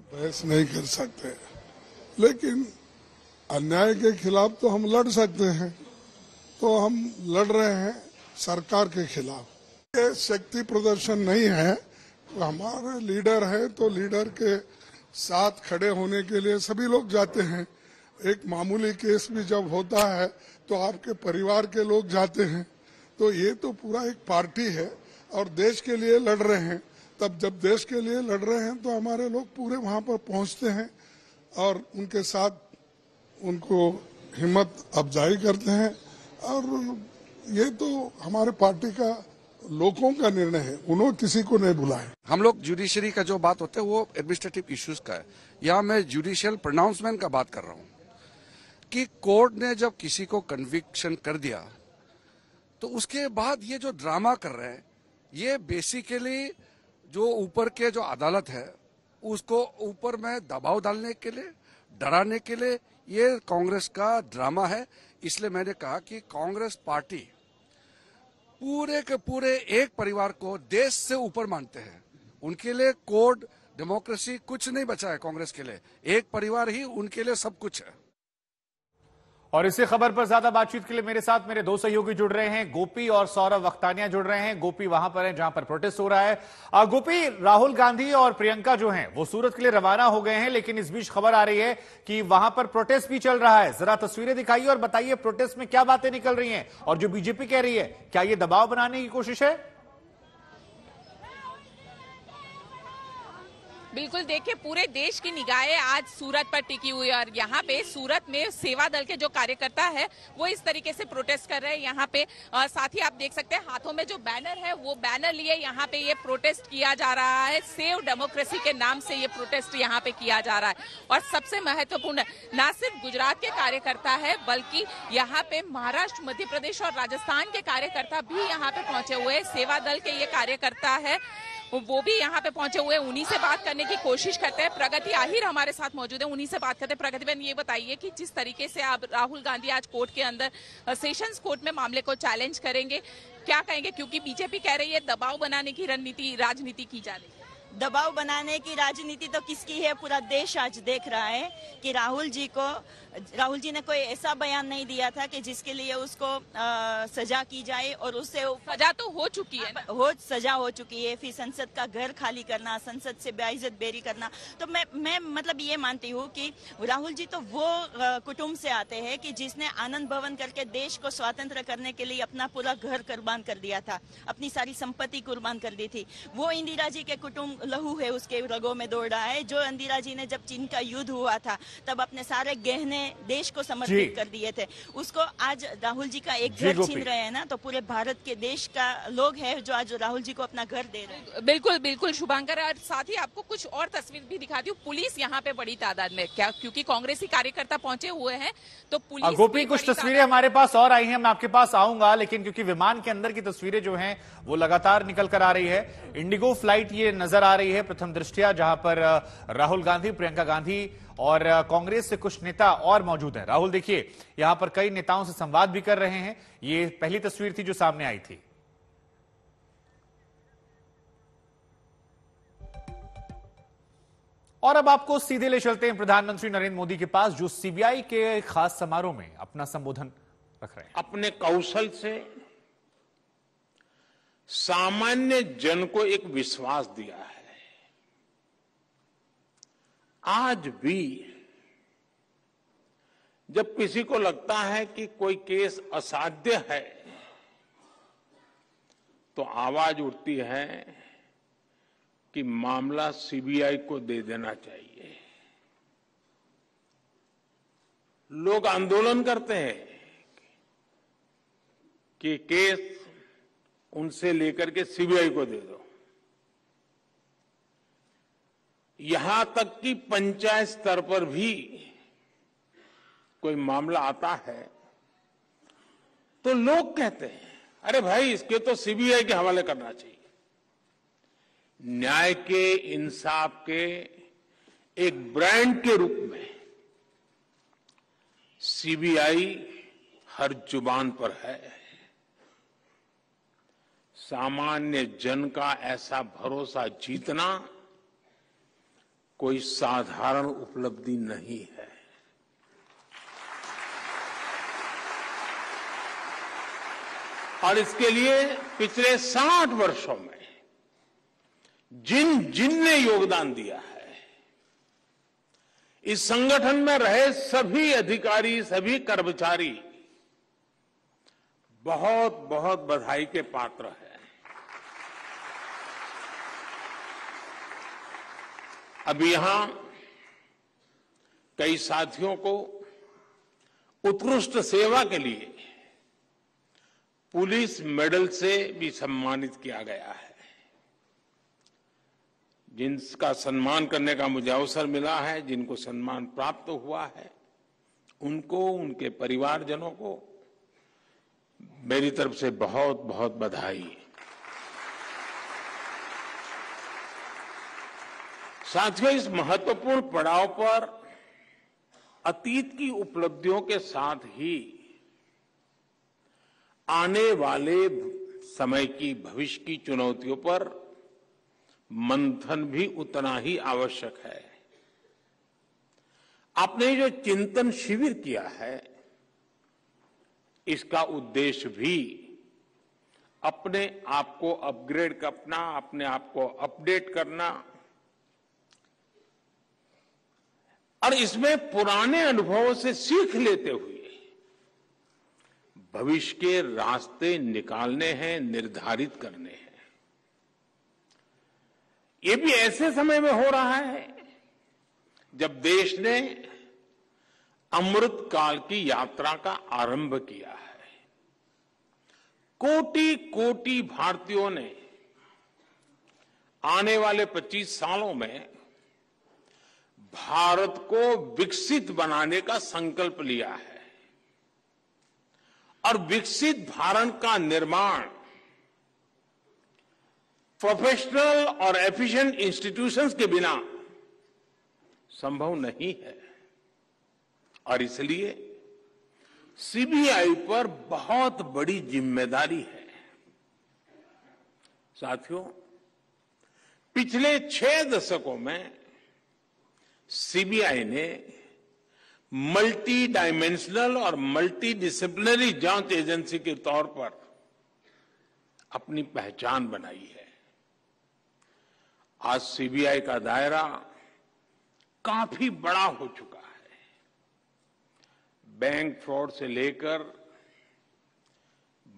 बहस नहीं कर सकते, लेकिन अन्याय के खिलाफ तो हम लड़ सकते हैं। तो हम लड़ रहे हैं सरकार के खिलाफ। ये शक्ति प्रदर्शन नहीं है, हमारे लीडर है तो लीडर के साथ खड़े होने के लिए सभी लोग जाते हैं। एक मामूली केस भी जब होता है तो आपके परिवार के लोग जाते हैं। तो ये तो पूरा एक पार्टी है और देश के लिए लड़ रहे हैं। तब जब देश के लिए लड़ रहे हैं तो हमारे लोग पूरे वहां पर पहुंचते हैं और उनके साथ उनको हिम्मत अफजाई करते हैं। और ये तो हमारे पार्टी का लोगों का निर्णय है, उन्होंने किसी को नहीं बुलाया। हम लोग जुडिशरी का जो बात होता है वो एडमिनिस्ट्रेटिव इश्यूज का है। यहाँ मैं जुडिशियल प्रोनाउंसमेंट का बात कर रहा हूँ कि कोर्ट ने जब किसी को कन्विक्शन कर दिया तो उसके बाद ये जो ड्रामा कर रहे हैं, ये बेसिकली जो ऊपर के जो अदालत है उसको ऊपर में दबाव डालने के लिए, डराने के लिए ये कांग्रेस का ड्रामा है। इसलिए मैंने कहा कि कांग्रेस पार्टी पूरे के पूरे एक परिवार को देश से ऊपर मानते हैं। उनके लिए कोर्ट, डेमोक्रेसी कुछ नहीं बचा है कांग्रेस के लिए। एक परिवार ही उनके लिए सब कुछ है। और इसी खबर पर ज्यादा बातचीत के लिए मेरे साथ मेरे 2 सहयोगी जुड़ रहे हैं। गोपी और सौरभ वख्तानिया जुड़ रहे हैं। गोपी वहां पर है जहां पर प्रोटेस्ट हो रहा है। गोपी, राहुल गांधी और प्रियंका जो हैं वो सूरत के लिए रवाना हो गए हैं, लेकिन इस बीच खबर आ रही है कि वहां पर प्रोटेस्ट भी चल रहा है। जरा तस्वीरें दिखाइए और बताइए प्रोटेस्ट में क्या बातें निकल रही हैं, और जो बीजेपी कह रही है क्या ये दबाव बनाने की कोशिश है? बिल्कुल, देखिए पूरे देश की निगाहें आज सूरत पर टिकी हुई है और यहाँ पे सूरत में सेवा दल के जो कार्यकर्ता है वो इस तरीके से प्रोटेस्ट कर रहे हैं। यहाँ पे साथ ही आप देख सकते हैं हाथों में जो बैनर है वो बैनर लिए यहाँ पे ये प्रोटेस्ट किया जा रहा है। सेव डेमोक्रेसी के नाम से ये प्रोटेस्ट यहाँ पे किया जा रहा है। और सबसे महत्वपूर्ण, ना सिर्फ गुजरात के कार्यकर्ता है बल्कि यहाँ पे महाराष्ट्र, मध्य प्रदेश और राजस्थान के कार्यकर्ता भी यहाँ पे पहुंचे हुए हैं। सेवा दल के ये कार्यकर्ता है वो भी यहाँ पे पहुंचे हुए हैं। उन्हीं से बात करने की कोशिश करते हैं। प्रगति आहिर हमारे साथ मौजूद है, उन्हीं से बात करते हैं। प्रगति बहन, ये बताइए कि जिस तरीके से आप राहुल गांधी आज कोर्ट के अंदर, सेशंस कोर्ट में मामले को चैलेंज करेंगे, क्या कहेंगे? क्योंकि बीजेपी कह रही है दबाव बनाने की राजनीति की जा रही है। दबाव बनाने की राजनीति तो किसकी है? पूरा देश आज देख रहा है कि राहुल जी ने कोई ऐसा बयान नहीं दिया था कि जिसके लिए उसको सजा की जाए, और उससे सजा तो हो चुकी है ना? सजा हो चुकी है। फिर संसद का घर खाली करना, संसद से बेइज्जत बेरी करना। तो मैं मतलब ये मानती हूँ कि राहुल जी तो वो कुटुंब से आते हैं कि जिसने आनंद भवन करके देश को स्वतंत्र करने के लिए अपना पूरा घर कुर्बान कर दिया था, अपनी सारी संपत्ति कुर्बान कर दी थी। वो इंदिरा जी के कुटुंब लहू है, उसके रगों में दौड़ रहा है। जो इंदिरा जी ने जब चीन का युद्ध हुआ था तब अपने सारे गहने देश को समर्पित कर दिए थे, उसको आज राहुल जी का एक घर छीन रहे हैं ना। तो पूरे भारत के देश का लोग है जो आज राहुल जी को अपना घर दे रहे हैं। बिल्कुल बिल्कुल शुभांकर, और साथ ही आपको कुछ और तस्वीर भी दिखाती हूँ। पुलिस यहाँ पे बड़ी तादाद में, क्या क्योंकि कांग्रेसी कार्यकर्ता पहुंचे हुए हैं तो पुलिस। गोपी, कुछ तस्वीरें हमारे पास और आई हैं, मैं आपके पास आऊंगा, लेकिन क्योंकि विमान के अंदर की तस्वीरें जो हैं वो लगातार निकल कर आ रही है। इंडिगो फ्लाइट ये नजर आ रही है प्रथम दृष्टया, जहां पर राहुल गांधी, प्रियंका गांधी और कांग्रेस से कुछ नेता और मौजूद हैं। राहुल देखिए यहां पर कई नेताओं से संवाद भी कर रहे हैं। ये पहली तस्वीर थी जो सामने आई थी। और अब आपको सीधे ले चलते हैं प्रधानमंत्री नरेंद्र मोदी के पास, जो सीबीआई के खास समारोह में अपना संबोधन रख रहे हैं। अपने कौशल से सामान्य जन को एक विश्वास दिया है। आज भी जब किसी को लगता है कि कोई केस असाध्य है तो आवाज उठती है कि मामला सीबीआई को दे देना चाहिए। लोग आंदोलन करते हैं कि केस उनसे लेकर के सीबीआई को दे दो। यहां तक कि पंचायत स्तर पर भी कोई मामला आता है तो लोग कहते हैं अरे भाई इसके तो सीबीआई के हवाले करना चाहिए। न्याय के, इंसाफ के एक ब्रांड के रूप में सीबीआई हर जुबान पर है। सामान्य जन का ऐसा भरोसा जीतना कोई साधारण उपलब्धि नहीं है। और इसके लिए पिछले 60 वर्षों में जिन ने योगदान दिया है, इस संगठन में रहे सभी अधिकारी, सभी कर्मचारी बहुत बहुत बधाई के पात्र हैं। अभी यहां कई साथियों को उत्कृष्ट सेवा के लिए पुलिस मेडल से भी सम्मानित किया गया है। जिनका सम्मान करने का मुझे अवसर मिला है, जिनको सम्मान प्राप्त हुआ है, उनको, उनके परिवारजनों को मेरी तरफ से बहुत बहुत बधाई। साथियों, इस महत्वपूर्ण पड़ाव पर अतीत की उपलब्धियों के साथ ही आने वाले समय की, भविष्य की चुनौतियों पर मंथन भी उतना ही आवश्यक है। आपने जो चिंतन शिविर किया है, इसका उद्देश्य भी अपने आप को अपग्रेड करना, अपने आप को अपडेट करना और इसमें पुराने अनुभवों से सीख लेते हुए भविष्य के रास्ते निकालने हैं, निर्धारित करने हैं। ये भी ऐसे समय में हो रहा है जब देश ने अमृत काल की यात्रा का आरंभ किया है। कोटि कोटि भारतीयों ने आने वाले 25 सालों में भारत को विकसित बनाने का संकल्प लिया है और विकसित भारत का निर्माण प्रोफेशनल और एफिशिएंट इंस्टीट्यूशंस के बिना संभव नहीं है। और इसलिए सीबीआई पर बहुत बड़ी जिम्मेदारी है। साथियों, पिछले 6 दशकों में सीबीआई ने मल्टी डायमेंशनल और मल्टी डिसिप्लिनरी जांच एजेंसी के तौर पर अपनी पहचान बनाई है। आज सीबीआई का दायरा काफी बड़ा हो चुका है। बैंक फ्रॉड से लेकर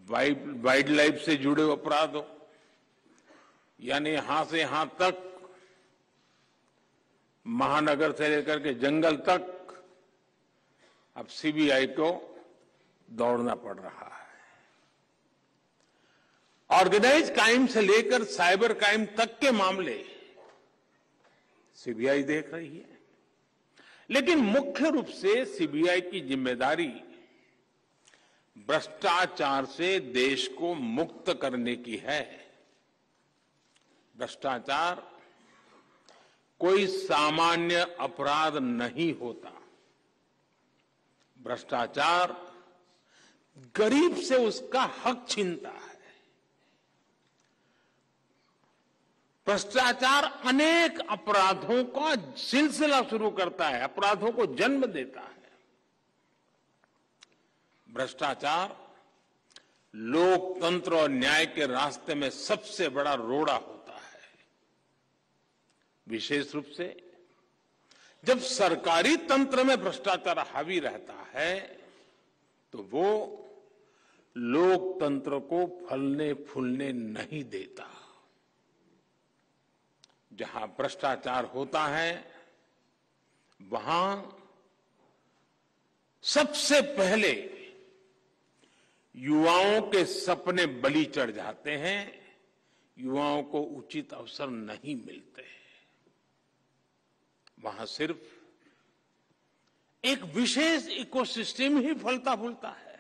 वाइल्ड लाइफ से जुड़े अपराधों, यानी यहां से यहां तक, महानगर से लेकर के जंगल तक अब सीबीआई को दौड़ना पड़ रहा है। ऑर्गेनाइज क्राइम से लेकर साइबर क्राइम तक के मामले सीबीआई देख रही है। लेकिन मुख्य रूप से सीबीआई की जिम्मेदारी भ्रष्टाचार से देश को मुक्त करने की है। भ्रष्टाचार कोई सामान्य अपराध नहीं होता। भ्रष्टाचार गरीब से उसका हक छीनता है। भ्रष्टाचार अनेक अपराधों का सिलसिला शुरू करता है, अपराधों को जन्म देता है। भ्रष्टाचार लोकतंत्र और न्याय के रास्ते में सबसे बड़ा रोड़ा होता है। विशेष रूप से जब सरकारी तंत्र में भ्रष्टाचार हावी रहता है तो वो लोकतंत्र को फलने फूलने नहीं देता। जहां भ्रष्टाचार होता है वहां सबसे पहले युवाओं के सपने बलि चढ़ जाते हैं, युवाओं को उचित अवसर नहीं मिलते। वहां सिर्फ एक विशेष इकोसिस्टम ही फलता फूलता है।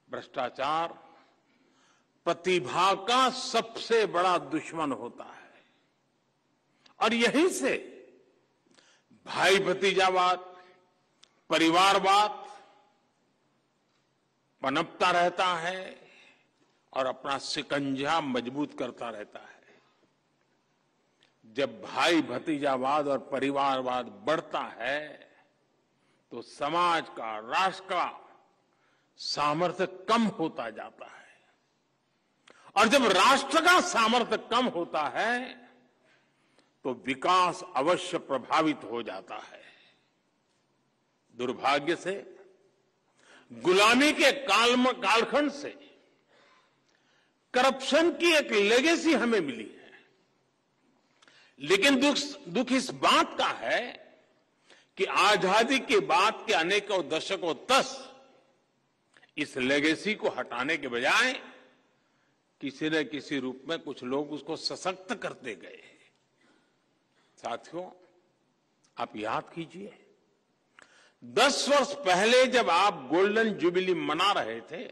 भ्रष्टाचार प्रतिभा का सबसे बड़ा दुश्मन होता है और यहीं से भाई भतीजावाद, परिवारवाद पनपता रहता है और अपना शिकंजा मजबूत करता रहता है। जब भाई भतीजावाद और परिवारवाद बढ़ता है तो समाज का, राष्ट्र का सामर्थ्य कम होता जाता है और जब राष्ट्र का सामर्थ्य कम होता है तो विकास अवश्य प्रभावित हो जाता है। दुर्भाग्य से गुलामी के कालखंड से करप्शन की एक लेगेसी हमें मिली है, लेकिन दुख इस बात का है कि आजादी के बाद के अनेकों दशकों तक इस लेगेसी को हटाने के बजाय किसी न किसी रूप में कुछ लोग उसको सशक्त करते गए। साथियों, आप याद कीजिए 10 वर्ष पहले जब आप गोल्डन जुबिली मना रहे थे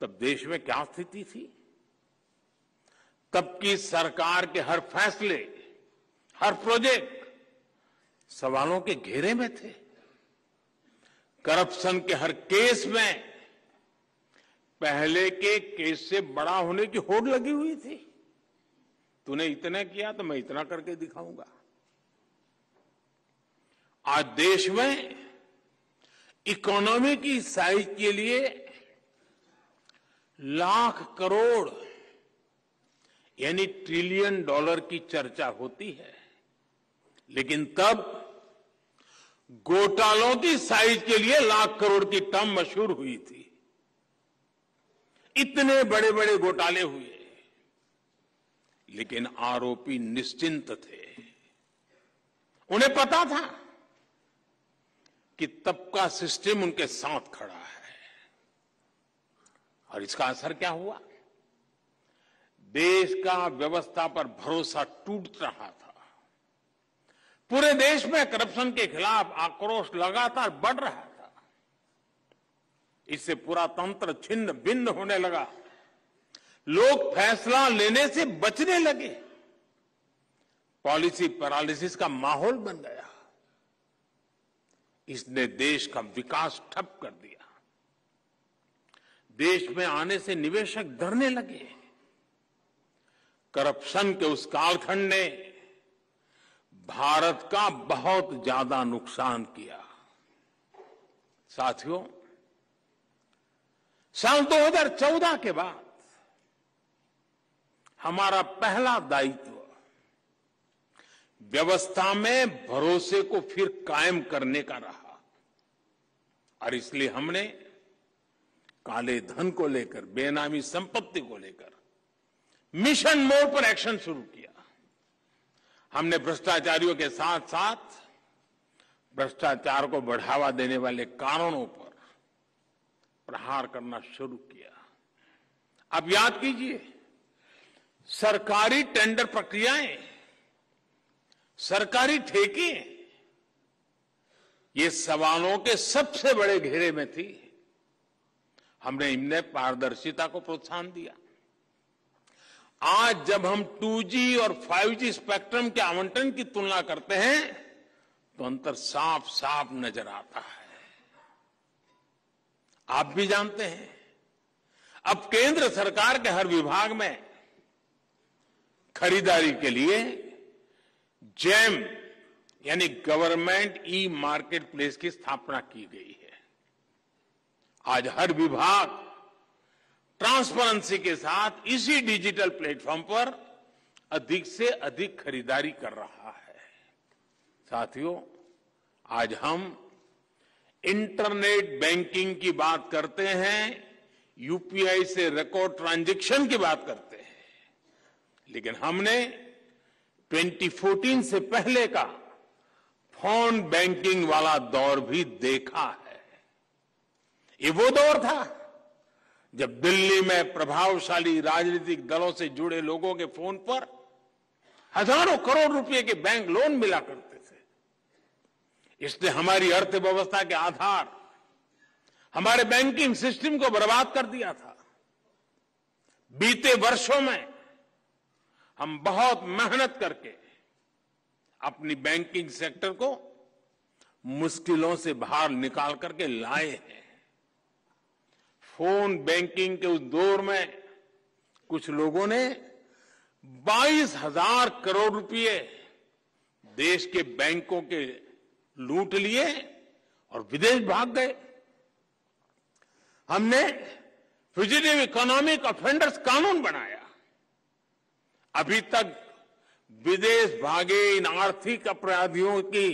तब देश में क्या स्थिति थी? तब की सरकार के हर फैसले, हर प्रोजेक्ट सवालों के घेरे में थे। करप्शन के हर केस में पहले के केस से बड़ा होने की होड़ लगी हुई थी। तूने इतना किया तो मैं इतना करके दिखाऊंगा। आज देश में इकोनॉमी की साइज के लिए लाख करोड़ यानी ट्रिलियन डॉलर की चर्चा होती है, लेकिन तब घोटालों की साइज के लिए लाख करोड़ की टर्म मशहूर हुई थी। इतने बड़े बड़े घोटाले हुए, लेकिन आरोपी निश्चिंत थे। उन्हें पता था कि तब का सिस्टम उनके साथ खड़ा है। और इसका असर क्या हुआ? देश का व्यवस्था पर भरोसा टूट रहा था। पूरे देश में करप्शन के खिलाफ आक्रोश लगातार बढ़ रहा था। इससे पूरा तंत्र छिन्न भिन्न होने लगा। लोग फैसला लेने से बचने लगे। पॉलिसी पैरालिसिस का माहौल बन गया। इसने देश का विकास ठप कर दिया। देश में आने से निवेशक डरने लगे। करप्शन के उस कालखंड ने भारत का बहुत ज्यादा नुकसान किया। साथियों, साल 2014 के बाद हमारा पहला दायित्व व्यवस्था में भरोसे को फिर कायम करने का रहा और इसलिए हमने काले धन को लेकर, बेनामी संपत्ति को लेकर मिशन मोड पर एक्शन शुरू किया। हमने भ्रष्टाचारियों के साथ साथ भ्रष्टाचार को बढ़ावा देने वाले कारणों पर प्रहार करना शुरू किया। अब याद कीजिए, सरकारी टेंडर प्रक्रियाएं, सरकारी ठेके, ये सवालों के सबसे बड़े घेरे में थी। हमने इनमें पारदर्शिता को प्रोत्साहन दिया। आज जब हम 2G और 5G स्पेक्ट्रम के आवंटन की तुलना करते हैं तो अंतर साफ साफ नजर आता है। आप भी जानते हैं, अब केंद्र सरकार के हर विभाग में खरीदारी के लिए जेम यानी गवर्नमेंट ई मार्केट प्लेस की स्थापना की गई है। आज हर विभाग ट्रांसपेरेंसी के साथ इसी डिजिटल प्लेटफॉर्म पर अधिक से अधिक खरीदारी कर रहा है। साथियों, आज हम इंटरनेट बैंकिंग की बात करते हैं, यूपीआई से रिकॉर्ड ट्रांजैक्शन की बात करते हैं, लेकिन हमने 2014 से पहले का फोन बैंकिंग वाला दौर भी देखा है। ये वो दौर था जब दिल्ली में प्रभावशाली राजनीतिक दलों से जुड़े लोगों के फोन पर हजारों करोड़ रुपए के बैंक लोन मिला करते थे। इसने हमारी अर्थव्यवस्था के आधार, हमारे बैंकिंग सिस्टम को बर्बाद कर दिया था। बीते वर्षों में हम बहुत मेहनत करके अपनी बैंकिंग सेक्टर को मुश्किलों से बाहर निकाल करके लाए हैं। फोन बैंकिंग के उस दौर में कुछ लोगों ने 22,000 करोड़ रुपए देश के बैंकों के लूट लिए और विदेश भाग गए। हमने फ्यूजिटिव इकोनॉमिक ऑफेंडर्स कानून बनाया। अभी तक विदेश भागे इन आर्थिक अपराधियों की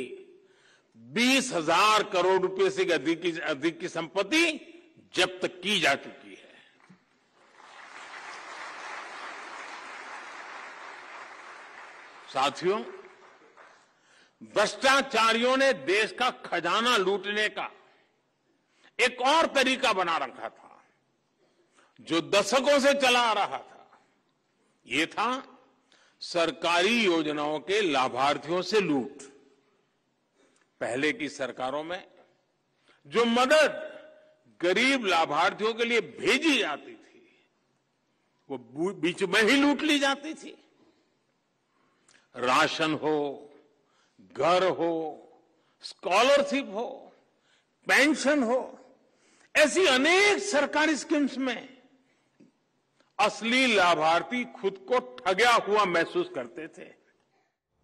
20,000 करोड़ रुपए से अधिक की संपत्ति जब्त की जा चुकी है। साथियों, भ्रष्टाचारियों ने देश का खजाना लूटने का एक और तरीका बना रखा था, जो दशकों से चला आ रहा था। ये था सरकारी योजनाओं के लाभार्थियों से लूट। पहले की सरकारों में जो मदद गरीब लाभार्थियों के लिए भेजी जाती थी, वो बीच में ही लूट ली जाती थी। राशन हो, घर हो, स्कॉलरशिप हो, पेंशन हो, ऐसी अनेक सरकारी स्कीम्स में असली लाभार्थी खुद को ठगा हुआ महसूस करते थे।